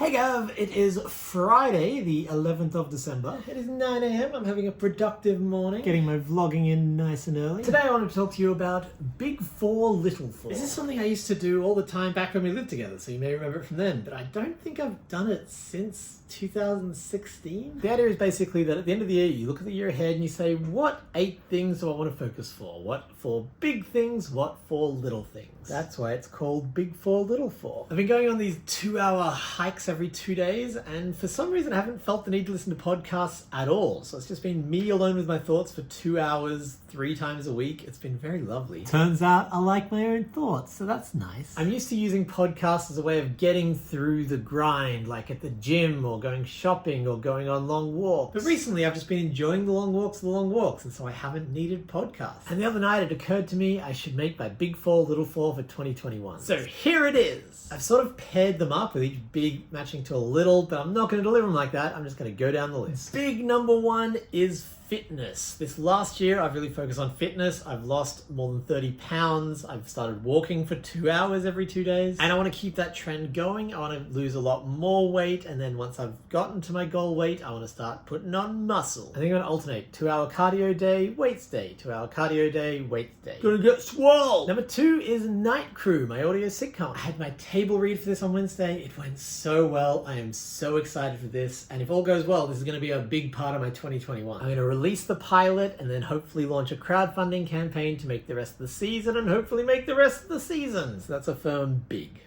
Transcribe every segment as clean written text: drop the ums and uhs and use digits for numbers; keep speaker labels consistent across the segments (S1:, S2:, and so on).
S1: Hey Gav, it is Friday, the 11th of December. It is 9 a.m. I'm having a productive morning, getting my vlogging in nice and early. Today I want to talk to you about Big Four, Little Four. This is something I used to do all the time back when we lived together, so you may remember it from then, but I don't think I've done it since 2016. The idea is basically that at the end of the year, you look at the year ahead and you say, what 8 things do I want to focus for? What for big things? What for little things? That's why it's called Big Four, Little Four. I've been going on these 2-hour hikes every 2 days, and for some reason I haven't felt the need to listen to podcasts at all. So it's just been me alone with my thoughts for 2 hours, 3 times a week. It's been very lovely. Turns out I like my own thoughts, so that's nice. I'm used to using podcasts as a way of getting through the grind, like at the gym or going shopping or going on long walks. But recently I've just been enjoying the long walks, and so I haven't needed podcasts. And the other night it occurred to me I should make my Big Four, Little Four for 2021. So here it is. I've sort of paired them up with each big matching to a little, but I'm not going to deliver them like that. I'm just going to go down the list. Big number 1 is fitness. This last year, I've really focused on fitness. I've lost more than 30 pounds. I've started walking for 2 hours every 2 days. And I want to keep that trend going. I want to lose a lot more weight. And then once I've gotten to my goal weight, I want to start putting on muscle. I think I'm going to alternate 2-hour cardio day, weights day, 2-hour cardio day, weights day. Gonna get swole! Number 2 is Night Crew, my audio sitcom. I had my table read for this on Wednesday. It went so well. I am so excited for this. And if all goes well, this is going to be a big part of my 2021. I'm going to release the pilot and then hopefully launch a crowdfunding campaign to make the rest of the season and hopefully make the rest of the season. So that's a firm big.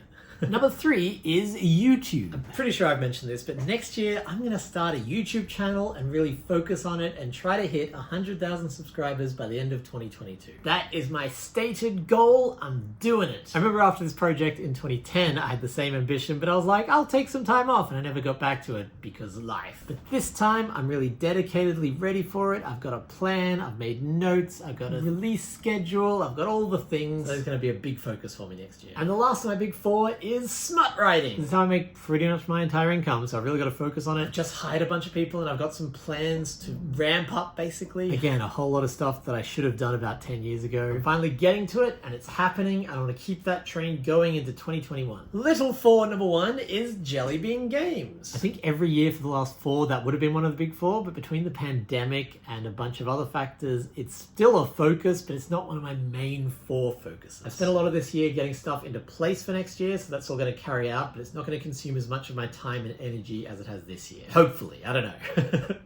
S1: Number 3 is YouTube. I'm pretty sure I've mentioned this, but next year I'm going to start a YouTube channel and really focus on it and try to hit 100,000 subscribers by the end of 2022. That is my stated goal. I'm doing it. I remember after this project in 2010, I had the same ambition, but I was like, I'll take some time off, and I never got back to it because of life. But this time I'm really dedicatedly ready for it. I've got a plan, I've made notes, I've got a release schedule, I've got all the things. So it's going to be a big focus for me next year. And the last of my Big Four is smut writing. This is how I make pretty much my entire income, so I've really got to focus on it. Just hired a bunch of people and I've got some plans to ramp up, basically. Again, a whole lot of stuff that I should have done about 10 years ago. I'm finally getting to it and it's happening. I want to keep that train going into 2021. Little 4, number 1 is Jelly Bean Games. I think every year for the last 4 that would have been one of the Big 4, but between the pandemic and a bunch of other factors, it's still a focus, but it's not one of my main 4 focuses. I've spent a lot of this year getting stuff into place for next year, so that's all going to carry out, but it's not going to consume as much of my time and energy as it has this year. Hopefully, I don't know.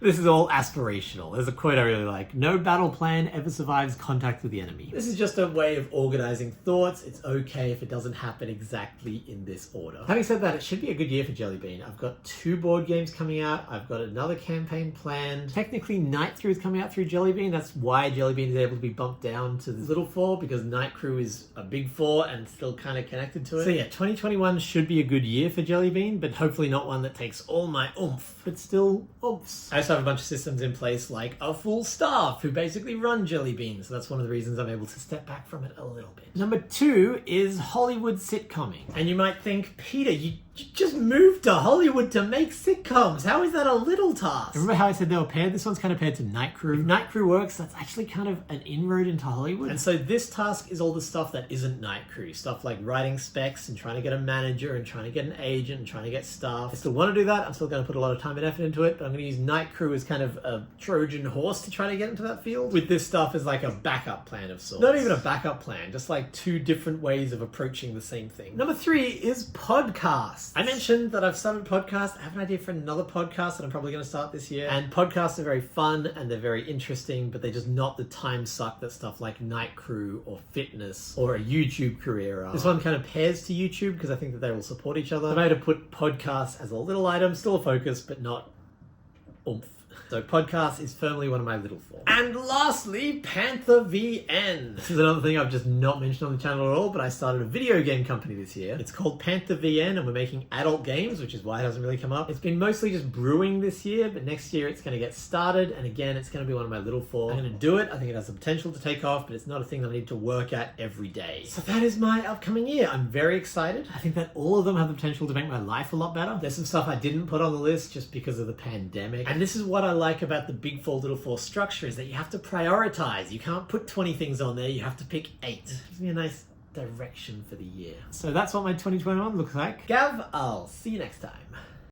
S1: This is all aspirational. There's a quote I really like. No battle plan ever survives contact with the enemy. This is just a way of organizing thoughts. It's okay if it doesn't happen exactly in this order. Having said that, it should be a good year for Jelly Bean. I've got 2 board games coming out. I've got another campaign planned. Technically, Night Through is coming out through Jelly Bean. That's why Jelly Bean is able to be bumped down to the Little 4, because Night Crew is a Big 4 and still kind of connected to it. So yeah, 2021 should be a good year for Jelly Bean, but hopefully not one that takes all my oomph, but still oomphs. I also have a bunch of systems in place, like a full staff who basically run Jelly Bean, so that's one of the reasons I'm able to step back from it a little bit. Number 2 is Hollywood sitcomming. And you might think, Peter, you just moved to Hollywood to make sitcoms. How is that a little task? Remember how I said they were paired? This one's kind of paired to Night Crew. If Night Crew works, that's actually kind of an inroad into Hollywood. And so this task is all the stuff that isn't Night Crew. Stuff like writing specs and trying to get a manager and trying to get an agent and trying to get staff. I still want to do that. I'm still going to put a lot of time and effort into it, but I'm going to use Night Crew as kind of a Trojan horse to try to get into that field. With this stuff as like a backup plan of sorts. Not even a backup plan, just like 2 different ways of approaching the same thing. Number 3 is podcasts. I mentioned that I've started a podcast. I have an idea for another podcast that I'm probably going to start this year. And podcasts are very fun and they're very interesting, but they're just not the time suck that stuff like Night Crew or fitness or a YouTube career are. This one kind of pairs to YouTube because I think that they will support each other. I made to put podcasts as a little item, still a focus, but not oomph. So podcast is firmly one of my Little 4. And lastly, Panther VN. This is another thing I've just not mentioned on the channel at all, but I started a video game company this year. It's called Panther VN and we're making adult games, which is why it hasn't really come up. It's been mostly just brewing this year, but next year it's going to get started. And again, it's going to be one of my Little 4. I'm going to do it. I think it has the potential to take off, but it's not a thing that I need to work at every day. So that is my upcoming year. I'm very excited. I think that all of them have the potential to make my life a lot better. There's some stuff I didn't put on the list just because of the pandemic. And this is what I like about the Big Four, Little 4 structure, is that you have to prioritize. You can't put 20 things on there. You have to pick 8. It gives me a nice direction for the year. So that's what my 2021 looks like. Gav, I'll see you next time.